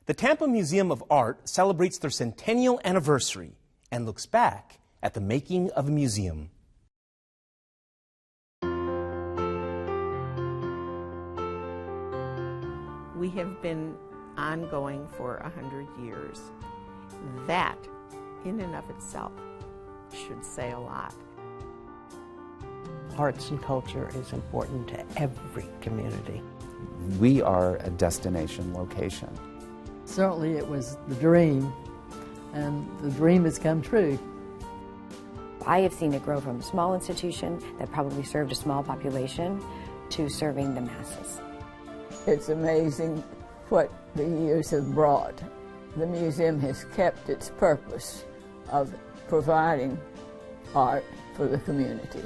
The Tampa Museum of Art celebrates their centennial anniversary and looks back at the making of a museum. We have been ongoing for 100 years. That, in and of itself, should say a lot. Arts and culture is important to every community. We are a destination location. Certainly it was the dream, and the dream has come true. I have seen it grow from a small institution that probably served a small population to serving the masses. It's amazing what the years have brought. The museum has kept its purpose of providing art for the community.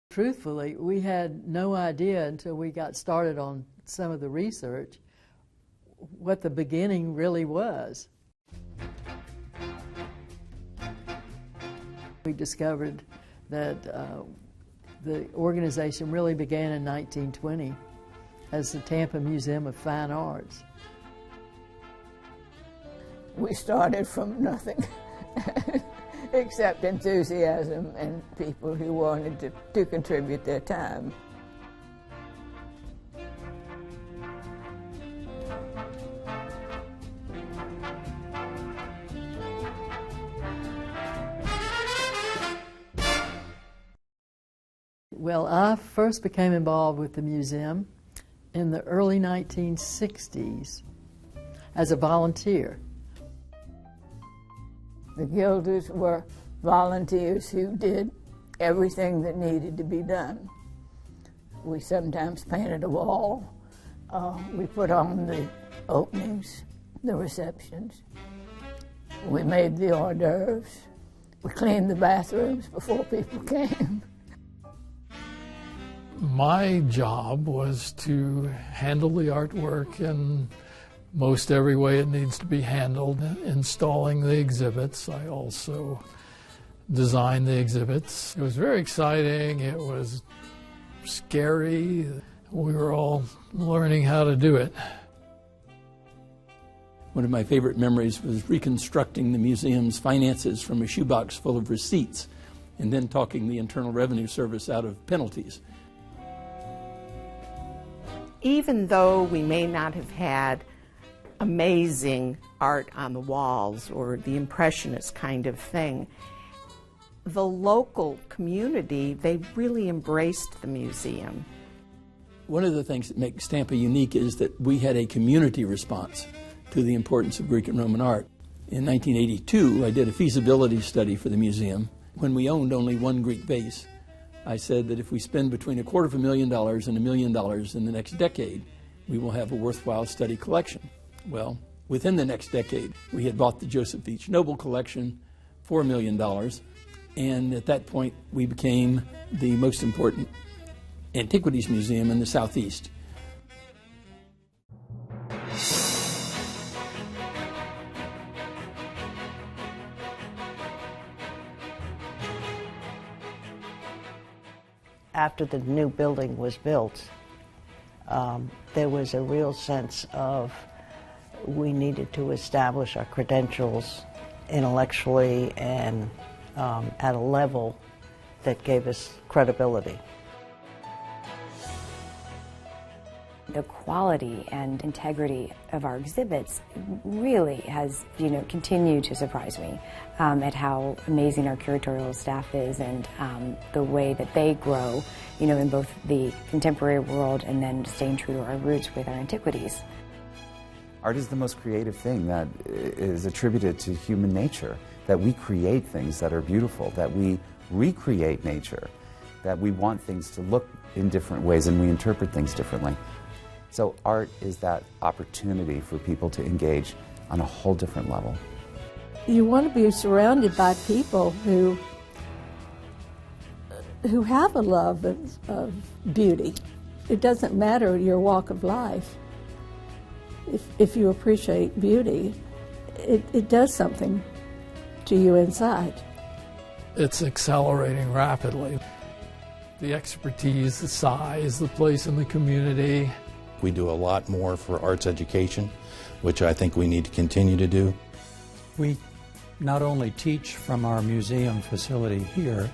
Truthfully, we had no idea until we got started on some of the research what the beginning really was. We discovered that the organization really began in 1920 as the Tampa Museum of Fine Arts. We started from nothing except enthusiasm and people who wanted to contribute their time. Well, I first became involved with the museum in the early 1960s as a volunteer. The Guilders were volunteers who did everything that needed to be done. We sometimes painted a wall. We put on the openings, the receptions. We made the hors d'oeuvres. We cleaned the bathrooms before people came. My job was to handle the artwork in most every way it needs to be handled, installing the exhibits. I also designed the exhibits. It was very exciting. It was scary. We were all learning how to do it. One of my favorite memories was reconstructing the museum's finances from a shoebox full of receipts and then talking the Internal Revenue Service out of penalties. Even though we may not have had amazing art on the walls or the impressionist kind of thing, the local community, they really embraced the museum. One of the things that makes Tampa unique is that we had a community response to the importance of Greek and Roman art. In 1982, I did a feasibility study for the museum. When we owned only one Greek vase, I said that if we spend between $250,000 and $1 million in the next decade, we will have a worthwhile study collection. Well, within the next decade, we had bought the Joseph H. Noble collection, $4 million, and at that point, we became the most important antiquities museum in the Southeast. After the new building was built, there was a real sense of we needed to establish our credentials intellectually and at a level that gave us credibility. The quality and integrity of our exhibits really has, continued to surprise me at how amazing our curatorial staff is and the way that they grow, in both the contemporary world and then staying true to our roots with our antiquities. Art is the most creative thing that is attributed to human nature, that we create things that are beautiful, that we recreate nature, that we want things to look in different ways and we interpret things differently. So art is that opportunity for people to engage on a whole different level. You want to be surrounded by people who have a love of beauty. It doesn't matter your walk of life. If you appreciate beauty, it does something to you inside. It's accelerating rapidly. The expertise, the size, the place in the community. We do a lot more for arts education, which I think we need to continue to do. We not only teach from our museum facility here,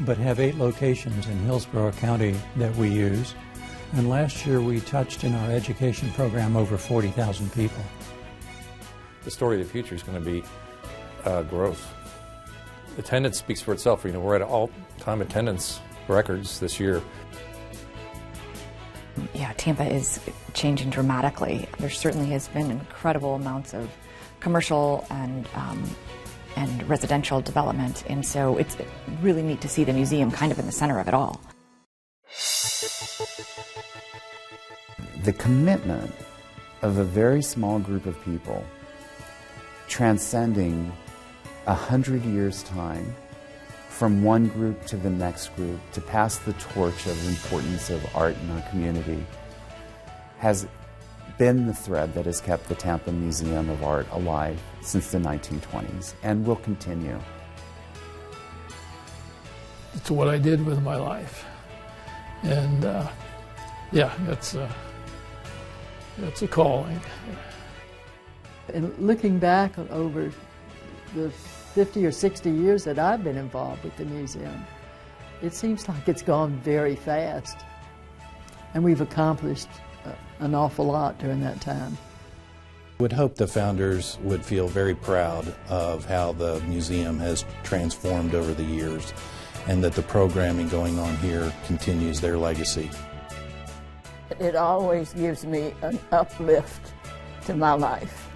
but have 8 locations in Hillsborough County that we use. And last year we touched in our education program over 40,000 people. The story of the future is going to be growth. Attendance speaks for itself. You know, we're at all-time attendance records this year. Yeah, Tampa is changing dramatically. There certainly has been incredible amounts of commercial and residential development, and so it's really neat to see the museum kind of in the center of it all. The commitment of a very small group of people transcending 100 years' time from one group to the next group to pass the torch of the importance of art in our community has been the thread that has kept the Tampa Museum of Art alive since the 1920s and will continue. It's what I did with my life. And yeah, it's a calling. And looking back over the 50 or 60 years that I've been involved with the museum, it seems like it's gone very fast. And we've accomplished an awful lot during that time. I would hope the founders would feel very proud of how the museum has transformed over the years, and that the programming going on here continues their legacy. It always gives me an uplift to my life.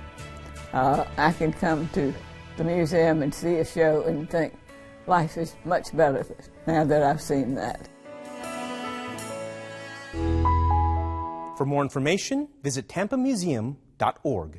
I can come to the museum and see a show and think life is much better now that I've seen that. For more information, visit tampamuseum.org.